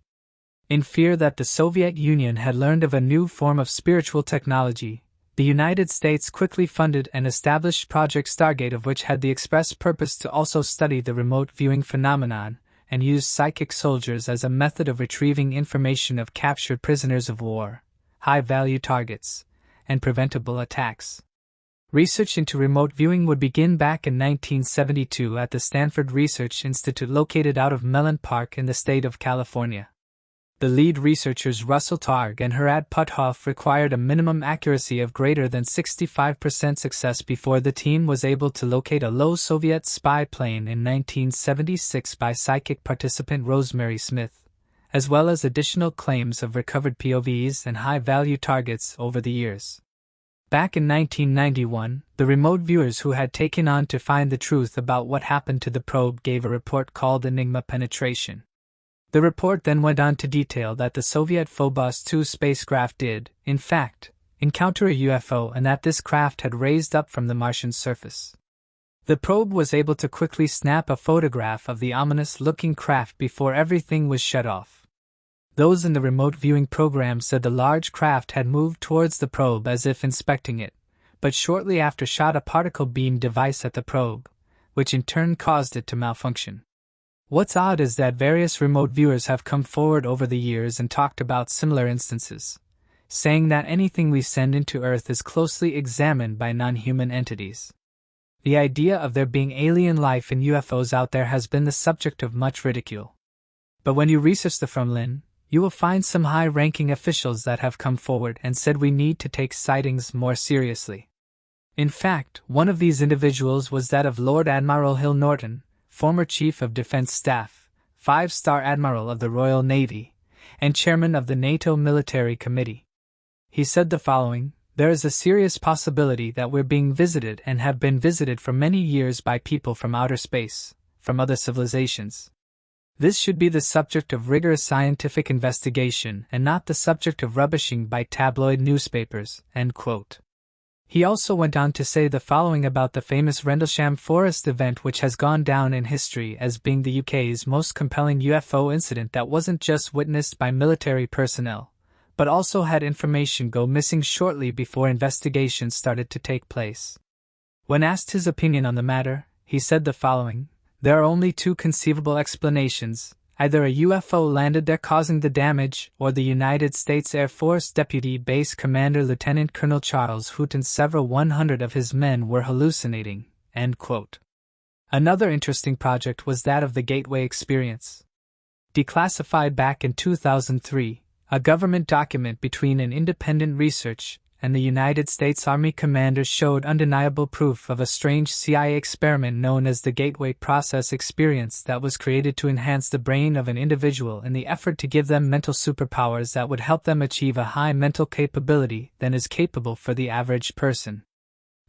A: In fear that the Soviet Union had learned of a new form of spiritual technology, the United States quickly funded and established Project Stargate, of which had the express purpose to also study the remote viewing phenomenon and use psychic soldiers as a method of retrieving information of captured prisoners of war, high-value targets, and preventable attacks. Research into remote viewing would begin back in 1972 at the Stanford Research Institute located out of Mellon Park in the state of California. The lead researchers Russell Targ and Herad Puthoff required a minimum accuracy of greater than 65% success before the team was able to locate a low Soviet spy plane in 1976 by psychic participant Rosemary Smith, as well as additional claims of recovered POVs and high-value targets over the years. Back in 1991, the remote viewers who had taken on to find the truth about what happened to the probe gave a report called Enigma Penetration. The report then went on to detail that the Soviet Phobos 2 spacecraft did, in fact, encounter a UFO and that this craft had raised up from the Martian surface. The probe was able to quickly snap a photograph of the ominous-looking craft before everything was shut off. Those in the remote viewing program said the large craft had moved towards the probe as if inspecting it, but shortly after shot a particle beam device at the probe, which in turn caused it to malfunction. What's odd is that various remote viewers have come forward over the years and talked about similar instances, saying that anything we send into Earth is closely examined by non-human entities. The idea of there being alien life and UFOs out there has been the subject of much ridicule. But when you research the Kremlin, you will find some high-ranking officials that have come forward and said we need to take sightings more seriously. In fact, one of these individuals was that of Lord Admiral Hill Norton, former Chief of Defense Staff, 5-star Admiral of the Royal Navy, and Chairman of the NATO Military Committee. He said the following: "There is a serious possibility that we're being visited and have been visited for many years by people from outer space, from other civilizations. This should be the subject of rigorous scientific investigation and not the subject of rubbishing by tabloid newspapers." End quote. He also went on to say the following about the famous Rendlesham Forest event, which has gone down in history as being the UK's most compelling UFO incident that wasn't just witnessed by military personnel, but also had information go missing shortly before investigations started to take place. When asked his opinion on the matter, he said the following: "There are only two conceivable explanations. Either a UFO landed there causing the damage, or the United States Air Force Deputy Base Commander Lieutenant Colonel Charles Hoot and several 100 of his men were hallucinating." End quote. Another interesting project was that of the Gateway Experience. Declassified back in 2003, a government document between an independent research and the United States Army commander showed undeniable proof of a strange CIA experiment known as the Gateway Process Experience that was created to enhance the brain of an individual in the effort to give them mental superpowers that would help them achieve a high mental capability than is capable for the average person.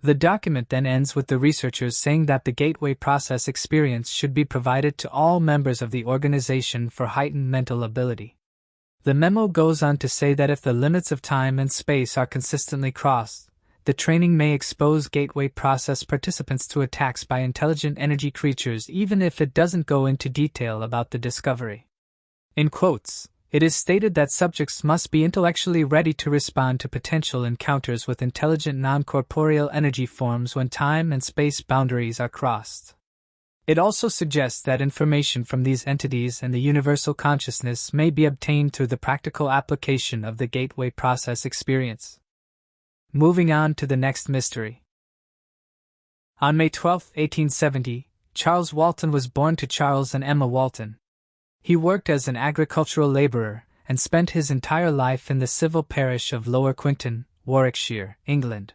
A: The document then ends with the researchers saying that the Gateway Process Experience should be provided to all members of the organization for heightened mental ability. The memo goes on to say that if the limits of time and space are consistently crossed, the training may expose Gateway Process participants to attacks by intelligent energy creatures, even if it doesn't go into detail about the discovery. In quotes, it is stated that subjects must be intellectually ready to respond to potential encounters with intelligent non-corporeal energy forms when time and space boundaries are crossed. It also suggests that information from these entities and the universal consciousness may be obtained through the practical application of the Gateway Process Experience. Moving on to the next mystery. On May 12, 1870, Charles Walton was born to Charles and Emma Walton. He worked as an agricultural laborer and spent his entire life in the civil parish of Lower Quinton, Warwickshire, England.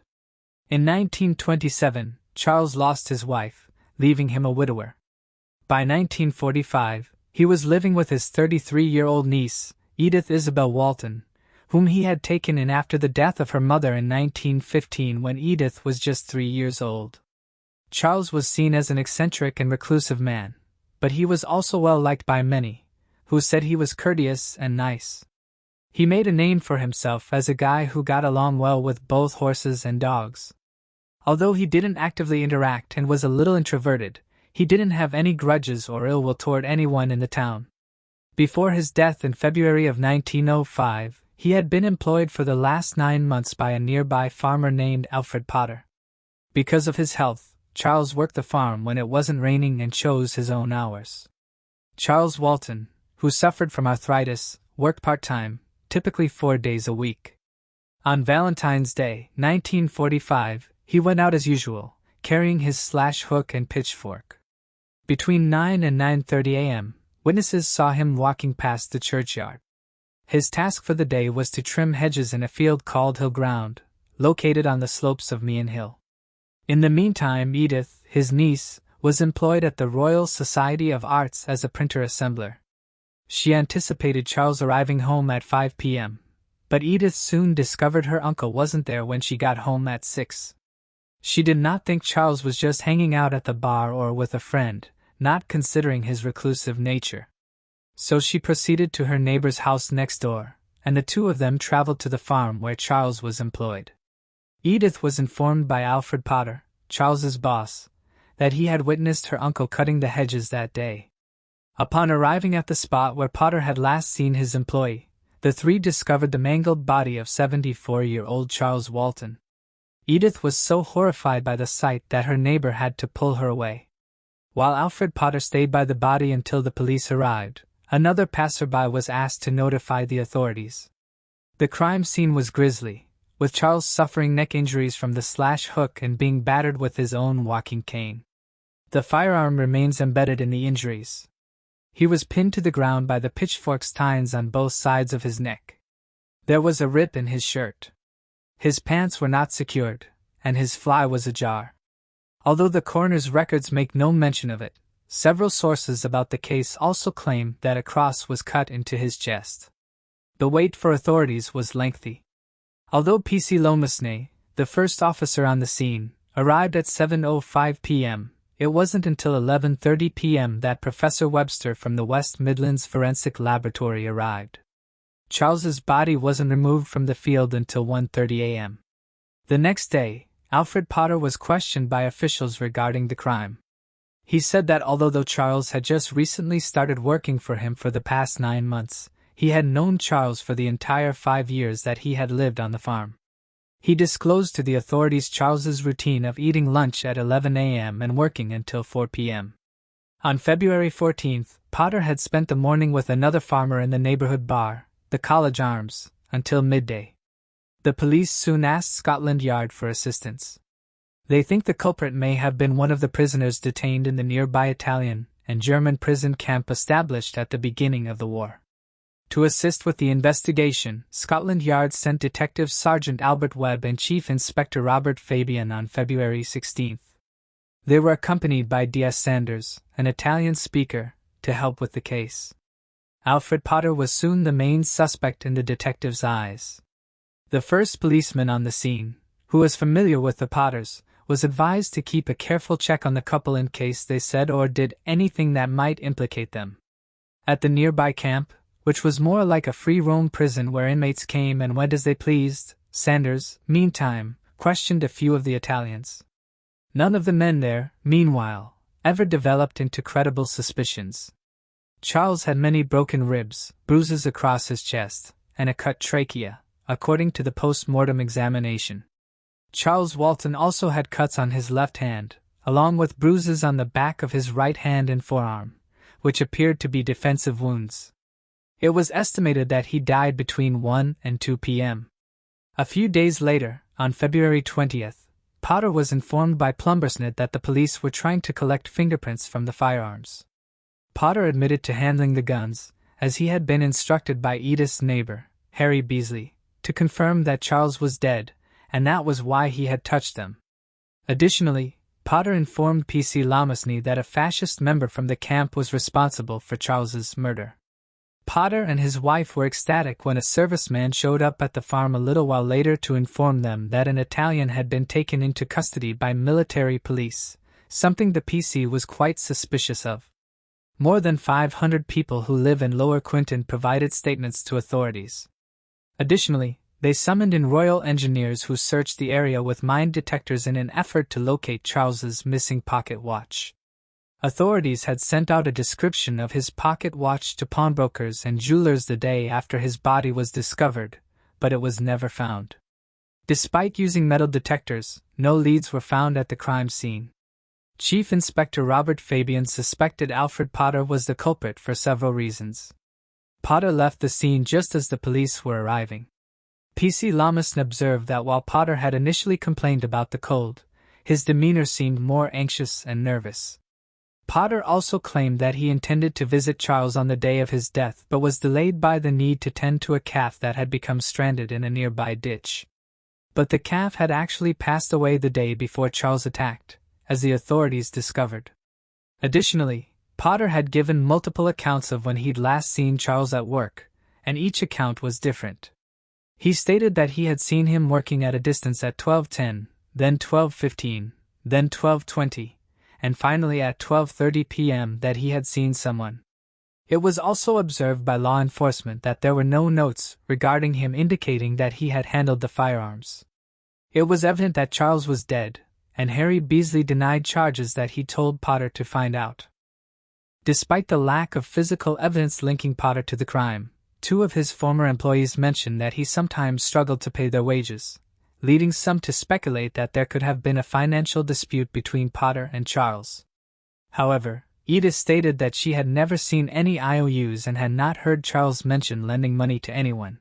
A: In 1927, Charles lost his wife, leaving him a widower. By 1945, he was living with his 33-year-old niece, Edith Isabel Walton, whom he had taken in after the death of her mother in 1915 when Edith was just 3 years old. Charles was seen as an eccentric and reclusive man, but he was also well liked by many, who said he was courteous and nice. He made a name for himself as a guy who got along well with both horses and dogs. Although he didn't actively interact and was a little introverted, he didn't have any grudges or ill will toward anyone in the town. Before his death in February of 1905, he had been employed for the last 9 months by a nearby farmer named Alfred Potter. Because of his health, Charles worked the farm when it wasn't raining and chose his own hours. Charles Walton, who suffered from arthritis, worked part-time, typically 4 days a week. On Valentine's Day, 1945, he went out as usual, carrying his slash-hook and pitchfork. Between 9 and 9:30 a.m., witnesses saw him walking past the churchyard. His task for the day was to trim hedges in a field called Hill Ground, located on the slopes of Meehan Hill. In the meantime, Edith, his niece, was employed at the Royal Society of Arts as a printer-assembler. She anticipated Charles arriving home at 5 p.m., but Edith soon discovered her uncle wasn't there when she got home at 6. She did not think Charles was just hanging out at the bar or with a friend, not considering his reclusive nature. So she proceeded to her neighbor's house next door, and the two of them traveled to the farm where Charles was employed. Edith was informed by Alfred Potter, Charles's boss, that he had witnessed her uncle cutting the hedges that day. Upon arriving at the spot where Potter had last seen his employee, the three discovered the mangled body of 74-year-old Charles Walton. Edith was so horrified by the sight that her neighbor had to pull her away. While Alfred Potter stayed by the body until the police arrived, another passerby was asked to notify the authorities. The crime scene was grisly, with Charles suffering neck injuries from the slash hook and being battered with his own walking cane. The firearm remains embedded in the injuries. He was pinned to the ground by the pitchfork's tines on both sides of his neck. There was a rip in his shirt. His pants were not secured, and his fly was ajar. Although the coroner's records make no mention of it, several sources about the case also claim that a cross was cut into his chest. The wait for authorities was lengthy. Although P.C. Lomasney, the first officer on the scene, arrived at 7:05 p.m., it wasn't until 11:30 p.m. that Professor Webster from the West Midlands Forensic Laboratory arrived. Charles's body wasn't removed from the field until 1:30 a.m. The next day, Alfred Potter was questioned by officials regarding the crime. He said that although Charles had just recently started working for him for the past 9 months, he had known Charles for the entire 5 years that he had lived on the farm. He disclosed to the authorities Charles's routine of eating lunch at 11 a.m. and working until 4 p.m. On February 14th, Potter had spent the morning with another farmer in the neighborhood bar, the College Arms, until midday. The police soon asked Scotland Yard for assistance. They think the culprit may have been one of the prisoners detained in the nearby Italian and German prison camp established at the beginning of the war. To assist with the investigation, Scotland Yard sent Detective Sergeant Albert Webb and Chief Inspector Robert Fabian on February 16th. They were accompanied by D.S. Sanders, an Italian speaker, to help with the case. Alfred Potter was soon the main suspect in the detective's eyes. The first policeman on the scene, who was familiar with the Potters, was advised to keep a careful check on the couple in case they said or did anything that might implicate them. At the nearby camp, which was more like a free-roam prison where inmates came and went as they pleased, Sanders, meantime, questioned a few of the Italians. None of the men there, meanwhile, ever developed into credible suspicions. Charles had many broken ribs, bruises across his chest, and a cut trachea, according to the post-mortem examination. Charles Walton also had cuts on his left hand, along with bruises on the back of his right hand and forearm, which appeared to be defensive wounds. It was estimated that he died between 1 and 2 p.m. A few days later, on February 20th, Potter was informed by Plumbersnit that the police were trying to collect fingerprints from the firearms. Potter admitted to handling the guns, as he had been instructed by Edith's neighbor, Harry Beasley, to confirm that Charles was dead, and that was why he had touched them. Additionally, Potter informed P.C. Lomasney that a fascist member from the camp was responsible for Charles's murder. Potter and his wife were ecstatic when a serviceman showed up at the farm a little while later to inform them that an Italian had been taken into custody by military police, something the PC was quite suspicious of. More than 500 people who live in Lower Quinton provided statements to authorities. Additionally, they summoned in Royal Engineers who searched the area with mine detectors in an effort to locate Charles's missing pocket watch. Authorities had sent out a description of his pocket watch to pawnbrokers and jewelers the day after his body was discovered, but it was never found. Despite using metal detectors, no leads were found at the crime scene. Chief Inspector Robert Fabian suspected Alfred Potter was the culprit for several reasons. Potter left the scene just as the police were arriving. P.C. Lomasney observed that while Potter had initially complained about the cold, his demeanor seemed more anxious and nervous. Potter also claimed that he intended to visit Charles on the day of his death but was delayed by the need to tend to a calf that had become stranded in a nearby ditch. But the calf had actually passed away the day before Charles attacked, as the authorities discovered. Additionally, Potter had given multiple accounts of when he'd last seen Charles at work, and each account was different. He stated that he had seen him working at a distance at 12:10, then 12:15, then 12:20, and finally at 12:30 p.m. that he had seen someone. It was also observed by law enforcement that there were no notes regarding him indicating that he had handled the firearms. It was evident that Charles was dead, and Harry Beasley denied charges that he told Potter to find out. Despite the lack of physical evidence linking Potter to the crime, 2 of his former employees mentioned that he sometimes struggled to pay their wages, leading some to speculate that there could have been a financial dispute between Potter and Charles. However, Edith stated that she had never seen any IOUs and had not heard Charles mention lending money to anyone.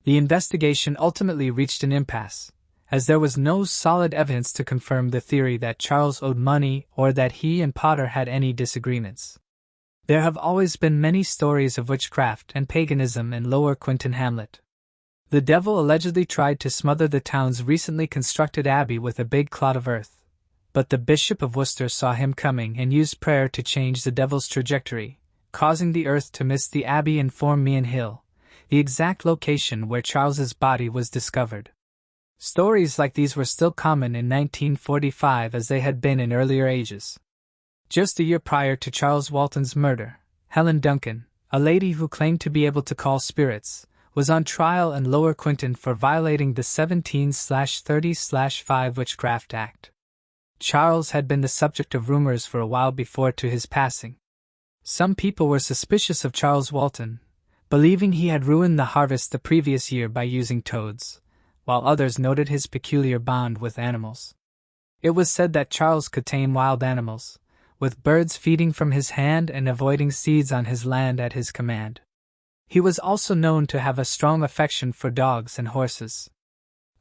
A: The investigation ultimately reached an impasse, as there was no solid evidence to confirm the theory that Charles owed money or that he and Potter had any disagreements. There have always been many stories of witchcraft and paganism in Lower Quinton Hamlet. The devil allegedly tried to smother the town's recently constructed abbey with a big clod of earth, but the Bishop of Worcester saw him coming and used prayer to change the devil's trajectory, causing the earth to miss the abbey and form Meehan Hill, the exact location where Charles's body was discovered. Stories like these were still common in 1945 as they had been in earlier ages. Just a year prior to Charles Walton's murder, Helen Duncan, a lady who claimed to be able to call spirits, was on trial in Lower Quinton for violating the 17/30/5 Witchcraft Act. Charles had been the subject of rumors for a while before to his passing. Some people were suspicious of Charles Walton, believing he had ruined the harvest the previous year by using toads, while others noted his peculiar bond with animals. It was said that Charles could tame wild animals, with birds feeding from his hand and avoiding seeds on his land at his command. He was also known to have a strong affection for dogs and horses.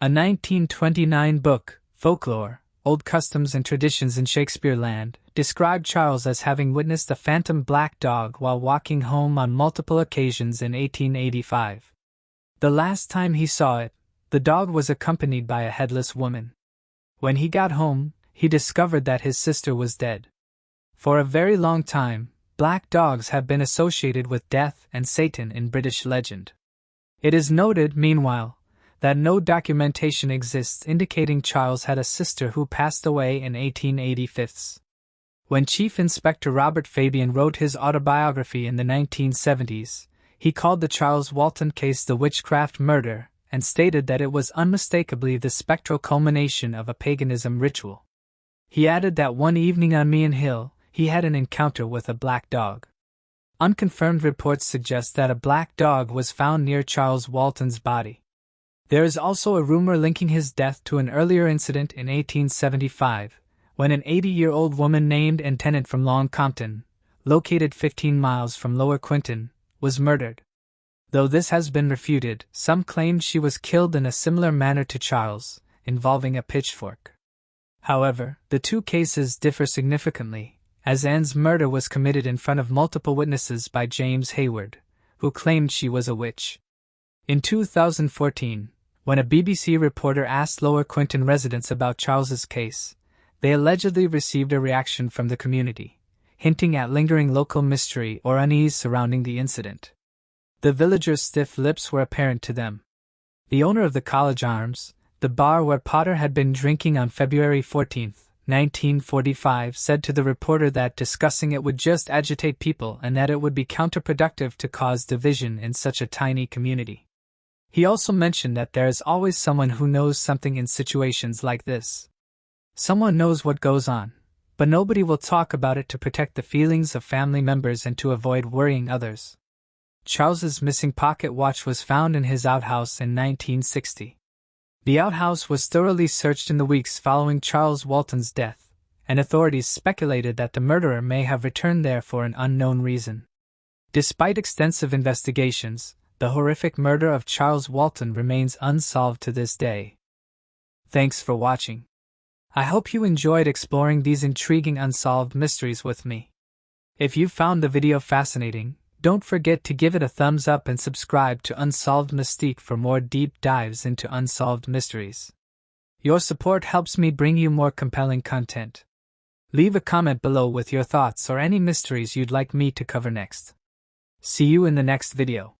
A: A 1929 book, Folklore, Old Customs and Traditions in Shakespeare Land, described Charles as having witnessed a phantom black dog while walking home on multiple occasions in 1885. The last time he saw it, the dog was accompanied by a headless woman. When he got home, he discovered that his sister was dead. For a very long time, black dogs have been associated with death and Satan in British legend. It is noted, meanwhile, that no documentation exists indicating Charles had a sister who passed away in 1885. When Chief Inspector Robert Fabian wrote his autobiography in the 1970s, he called the Charles Walton case the witchcraft murder and stated that it was unmistakably the spectral culmination of a paganism ritual. He added that one evening on Meehan Hill, he had an encounter with a black dog. Unconfirmed reports suggest that a black dog was found near Charles Walton's body. There is also a rumor linking his death to an earlier incident in 1875, when an 80-year-old woman named and tenant from Long Compton, located 15 miles from Lower Quinton, was murdered. Though this has been refuted, some claimed she was killed in a similar manner to Charles, involving a pitchfork. However, the 2 cases differ significantly, as Anne's murder was committed in front of multiple witnesses by James Hayward, who claimed she was a witch. In 2014, when a BBC reporter asked Lower Quinton residents about Charles's case, they allegedly received a reaction from the community, hinting at lingering local mystery or unease surrounding the incident. The villagers' stiff lips were apparent to them. The owner of the College Arms, the bar where Potter had been drinking on February 14, 1945, said to the reporter that discussing it would just agitate people and that it would be counterproductive to cause division in such a tiny community. He also mentioned that there is always someone who knows something in situations like this. Someone knows what goes on, but nobody will talk about it to protect the feelings of family members and to avoid worrying others. Charles's missing pocket watch was found in his outhouse in 1960. The outhouse was thoroughly searched in the weeks following Charles Walton's death, and authorities speculated that the murderer may have returned there for an unknown reason. Despite extensive investigations, the horrific murder of Charles Walton remains unsolved to this day. Thanks for watching. I hope you enjoyed exploring these intriguing unsolved mysteries with me. If you found the video fascinating, don't forget to give it a thumbs up and subscribe to Unsolved Mystique for more deep dives into unsolved mysteries. Your support helps me bring you more compelling content. Leave a comment below with your thoughts or any mysteries you'd like me to cover next. See you in the next video.